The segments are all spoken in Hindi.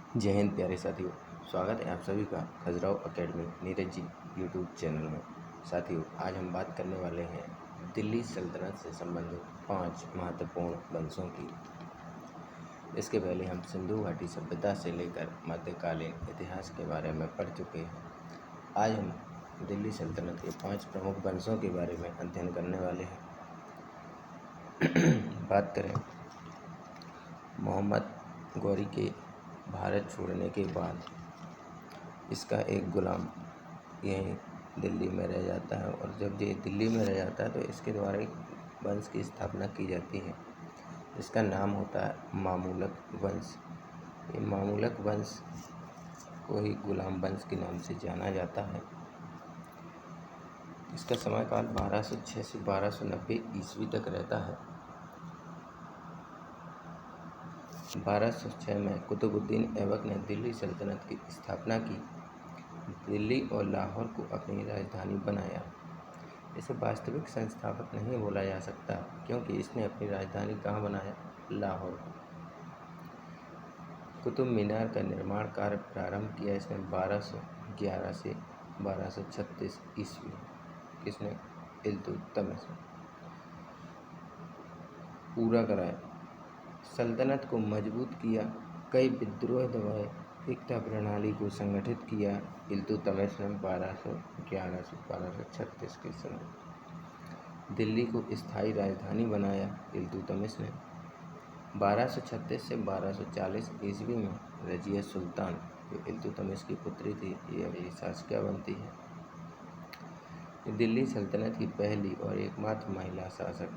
जय हिंद प्यारे साथियों, स्वागत है आप सभी का Khajuraho academy Neeraj ji YouTube channel में। साथियों, आज हम बात करने वाले हैं दिल्ली सल्तनत से संबंधित 5 महत्वपूर्ण वंशों की। इसके पहले हम सिंधु घाटी सभ्यता से लेकर मध्यकालीन इतिहास के बारे में पढ़ चुके हैं। आज हम दिल्ली सल्तनत के 5 प्रमुख वंशों के बारे में अध्ययन करने वाले हैं। बात करें मोहम्मद गौरी के भारत छोड़ने के बाद इसका एक गुलाम यहीं दिल्ली में रह जाता है, और जब ये दिल्ली में रह जाता है तो इसके द्वारा एक वंश की स्थापना की जाती है। इसका नाम होता है मामूलक वंश। ये मामूलक वंश को ही गुलाम वंश के नाम से जाना जाता है। इसका समयकाल 1206 से 1290 ईस्वी तक रहता है। 1206 में कुतुबुद्दीन ऐबक ने दिल्ली सल्तनत की स्थापना की। दिल्ली और लाहौर को अपनी राजधानी बनाया। इसे वास्तविक संस्थापक नहीं बोला जा सकता, क्योंकि इसने अपनी राजधानी कहाँ बनाया? लाहौर को। कुतुब मीनार का निर्माण कार्य प्रारंभ किया इसने 1211 से 1236 ईस्वी। किसने? इल्तुतमिश ने पूरा कराया। सल्तनत को मजबूत किया, कई विद्रोह दबाए, एकता प्रणाली को संगठित किया। इल्तुतमिश ने 1211 से 1236 के समय दिल्ली को स्थायी राजधानी बनाया। इल्तुतमिश ने 1236 से 1240 ईस्वी में रजिया सुल्तान, जो इल्तुतमिश की पुत्री थी, ये अगली शासकिया बनती है। दिल्ली सल्तनत की पहली और एकमात्र महिला शासक।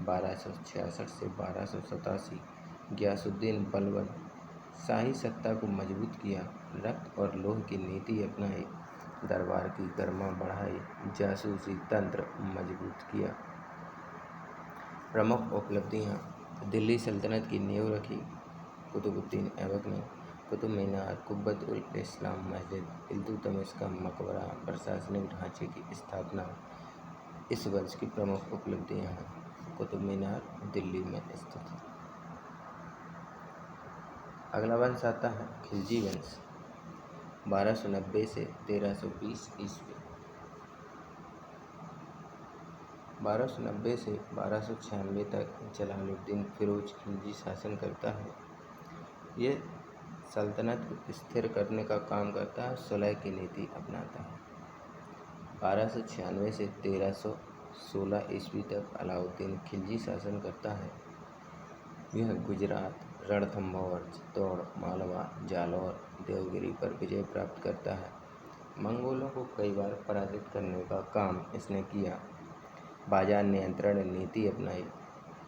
1266 से 1287 गियासुद्दीन बलबन शाही सत्ता को मजबूत किया, रक्त और लोह की नीति अपनाई, दरबार की गरिमा बढ़ाई, जासूसी तंत्र मजबूत किया। प्रमुख उपलब्धियाँ: दिल्ली सल्तनत की नींव रखी कुतुबुद्दीन ऐबक ने। कुतुब मीनार, कुब्बत उल इस्लाम मस्जिद, इल्तुतमिश का मकबरा, प्रशासनिक ढांचे की स्थापना इस वंश की प्रमुख उपलब्धियाँ हैं। कुतुब मीनार दिल्ली में स्थित है। अगला वंश आता है खिलजी वंश। 1290 से 1320 ईस्वी। 1290 से 1296 तक जलालुद्दीन फिरोज खिलजी शासन करता है। ये सल्तनत को स्थिर करने का काम करता है, सुलह की नीति अपनाता है। 1296 से 1316 ईस्वी तक अलाउद्दीन खिलजी शासन करता है। यह गुजरात, रणथंभौर, चित्तौड़, मालवा, जालौर, देवगिरी पर विजय प्राप्त करता है। मंगोलों को कई बार पराजित करने का काम इसने किया। बाजार नियंत्रण नीति अपनाई,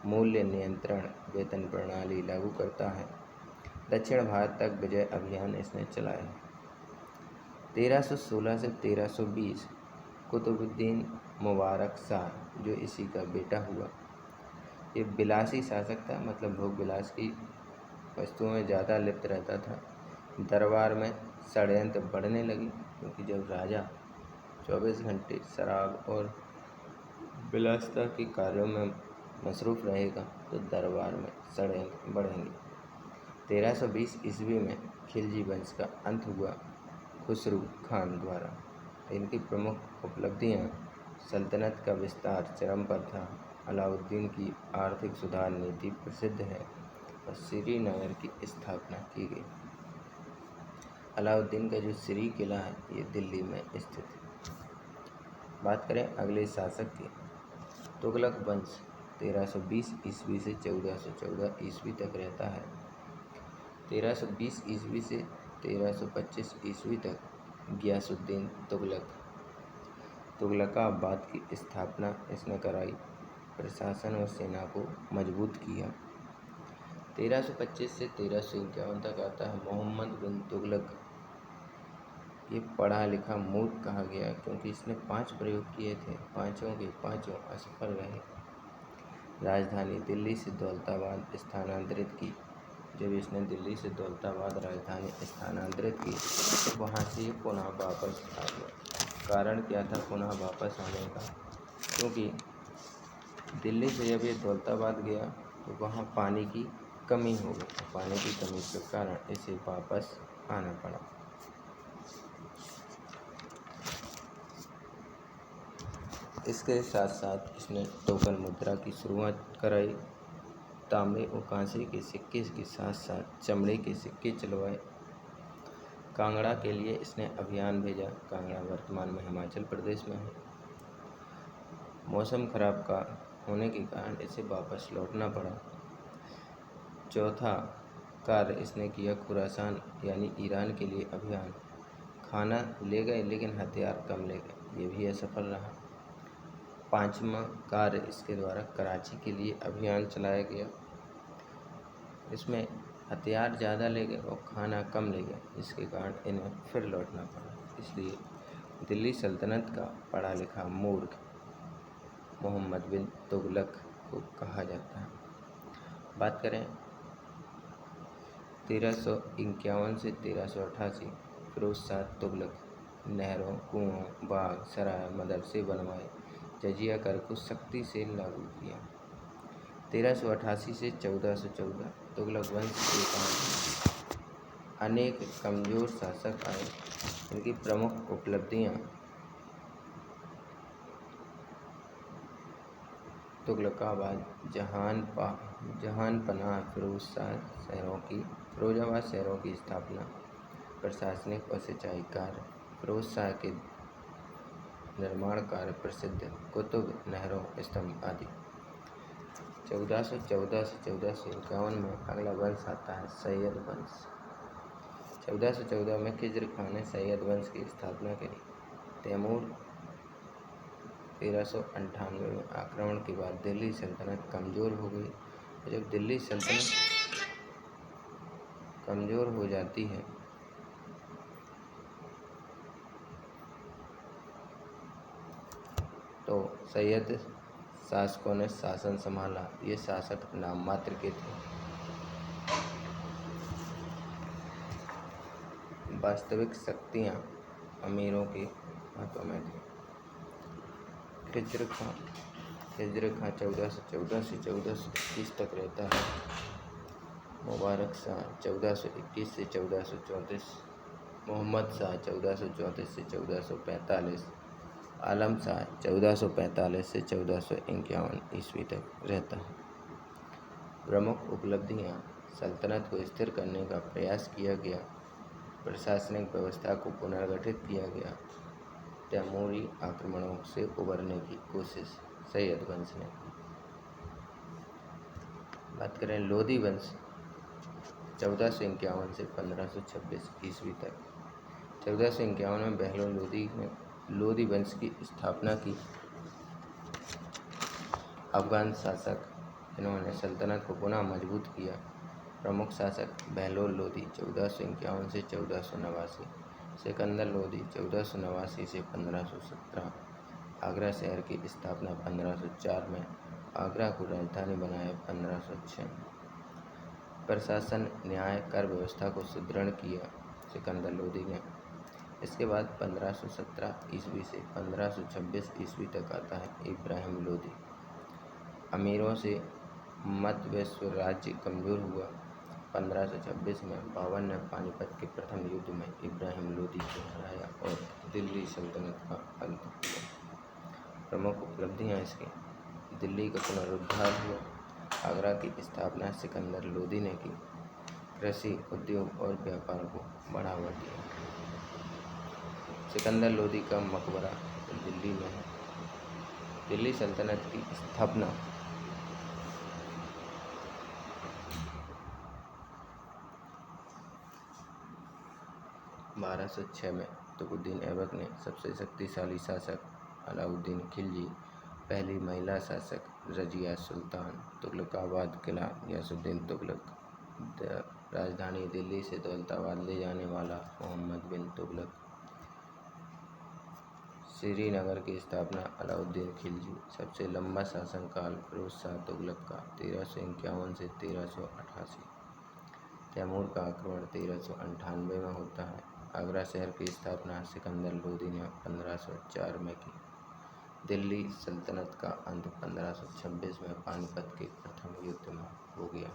मूल्य नियंत्रण, वेतन प्रणाली लागू करता है। दक्षिण भारत तक विजय अभियान इसने चलाए। 1316 से 1320 कुतुबुद्दीन मुबारक शाह, जो इसी का बेटा हुआ, ये विलासी शासक था, मतलब भोग विलास की वस्तुओं में ज़्यादा लिप्त रहता था। दरबार में षड्यंत्र बढ़ने लगी, क्योंकि जब राजा 24 घंटे शराब और विलासिता के कार्यों में मसरूफ़ रहेगा तो दरबार में षड्यंत्र बढ़ेंगे। 1320 ईस्वी में खिलजी वंश का अंत हुआ खुसरू खान द्वारा। इनकी प्रमुख उपलब्धियाँ: सल्तनत का विस्तार चरम पर था, अलाउद्दीन की आर्थिक सुधार नीति प्रसिद्ध है, और श्रीनगर की स्थापना की गई। अलाउद्दीन का जो श्री किला है ये दिल्ली में स्थित है। बात करें अगले शासक की, तुगलक वंश 1320 ईस्वी से 1414 ईस्वी तक रहता है। 1320 ईस्वी से 1325 ईस्वी तक गियासुद्दीन तुगलक, तुगलकाबाद की स्थापना इसने कराई, प्रशासन और सेना को मजबूत किया। 1325 से 1351 तक आता है मोहम्मद बिन तुगलक। ये पढ़ा लिखा मूर्ख कहा गया, क्योंकि इसने 5 प्रयोग किए थे, पाँचों के पाँचों असफल रहे। राजधानी दिल्ली से दौलताबाद स्थानांतरित की। जब इसने दिल्ली से दौलताबाद राजधानी स्थानांतरित की तो वहाँ से ये पुनः वापस आ गया। कारण क्या था पुनः वापस आने का? क्योंकि दिल्ली से जब ये दौलताबाद गया तो वहाँ पानी की कमी हो गई। पानी की कमी के कारण इसे वापस आना पड़ा। इसके साथ साथ इसने टोकन मुद्रा की शुरुआत कराई। तांबे और कांसे के सिक्के के साथ साथ चमड़े के सिक्के चलवाए। कांगड़ा के लिए इसने अभियान भेजा। कांगड़ा वर्तमान में हिमाचल प्रदेश में है। मौसम खराब का होने के कारण इसे वापस लौटना पड़ा। चौथा कार्य इसने किया खुरासान यानी ईरान के लिए अभियान। खाना ले गए लेकिन हथियार कम ले गए, ये भी असफल रहा। पांचवा कार्य इसके द्वारा कराची के लिए अभियान चलाया गया। इसमें हथियार ज़्यादा ले गए और खाना कम ले गए, जिसके कारण इन्हें फिर लौटना पड़ा। इसलिए दिल्ली सल्तनत का पढ़ा लिखा मूर्ख मोहम्मद बिन तुगलक को कहा जाता है। बात करें 1351 से 1388, फिरोज शाह तुगलक नहरों, कुओं, बाग, सराय, मदरसे बनवाए। जजिया कर को सख्ती से लागू किया। 1388 से 1414 तुगलक वंश के कारण अनेक कमज़ोर शासक आए। इनकी प्रमुख उपलब्धियां तुगलकाबाद, जहानपनाह, फिरोजाबाद शहरों की स्थापना, प्रशासनिक और सिंचाई कार्य, फिरोज शाह के निर्माण कार्य प्रसिद्ध, कुतुब, नहरों, स्तंभ आदि। 1414 से 1451 में अगला वंश आता है सैयद वंश। 1414 में खिज्र खान ने सैयद वंश की स्थापना करी। तैमूर 1398 में आक्रमण के बाद दिल्ली सल्तनत कमज़ोर हो गई। जब दिल्ली सल्तनत कमज़ोर हो जाती है तो सैयद शासकों ने शासन संभाला। ये शासक नाम मात्र के थे, वास्तविक शक्तियाँ अमीरों के हाथों में थी। खिज्र खां 1414 से 1421 तक रहता है। मुबारक शाह 1421 से 1434, मोहम्मद शाह 1434 से 1445, आलम शाह 1445 से 1451 ईस्वी तक रहता है। प्रमुख उपलब्धियां: सल्तनत को स्थिर करने का प्रयास किया गया, प्रशासनिक व्यवस्था को पुनर्गठित किया गया, तैमूरी आक्रमणों से उबरने की कोशिश सैयद वंश ने की। बात करें लोधी वंश 1451 से 1526 ईस्वी तक। 1451 में बहलोल लोधी ने लोधी वंश की स्थापना की। अफगान शासक इन्होंने सल्तनत को पुनः मजबूत किया। प्रमुख शासक बहलोल लोधी 1451 से 1489, सिकंदर लोधी 1489 से 1517, आगरा शहर की स्थापना 1504 में, आगरा को राजधानी बनाया 1506। प्रशासन, न्याय, कर व्यवस्था को सुदृढ़ किया सिकंदर लोधी ने। इसके बाद 1517 ईस्वी से 1526 ईस्वी तक आता है इब्राहिम लोधी। अमीरों से मध्य विश्व राज्य कमज़ोर हुआ। 1526 में बाबर ने पानीपत के प्रथम युद्ध में इब्राहिम लोधी को हराया और दिल्ली सल्तनत का अंत किया। प्रमुख उपलब्धियां इसकी: दिल्ली का पुनरुद्धार हुआ, आगरा की स्थापना सिकंदर लोधी ने की, कृषि, उद्योग और व्यापार को बढ़ावा दिया। सिकंदर लोधी का मकबरा दिल्ली में है। दिल्ली सल्तनत की स्थापना 1206 में कुतुबुद्दीन ऐबक ने सबसे शक्तिशाली शासक अलाउद्दीन खिलजी, पहली महिला शासक रजिया सुल्तान, तुगलकाबाद किला गयासुद्दीन तुगलक, राजधानी दिल्ली से दौलताबाद ले जाने वाला मोहम्मद बिन तुगलक, श्रीनगर की स्थापना अलाउद्दीन खिलजी, सबसे लंबा शासनकाल फिरोज शाह तुगलक का 1351 से 1388, तैमूर का आक्रमण 1398 में होता है, आगरा शहर की स्थापना सिकंदर लोधी ने 1504 में की, दिल्ली सल्तनत का अंत 1526 में पानीपत के प्रथम युद्ध में हो गया।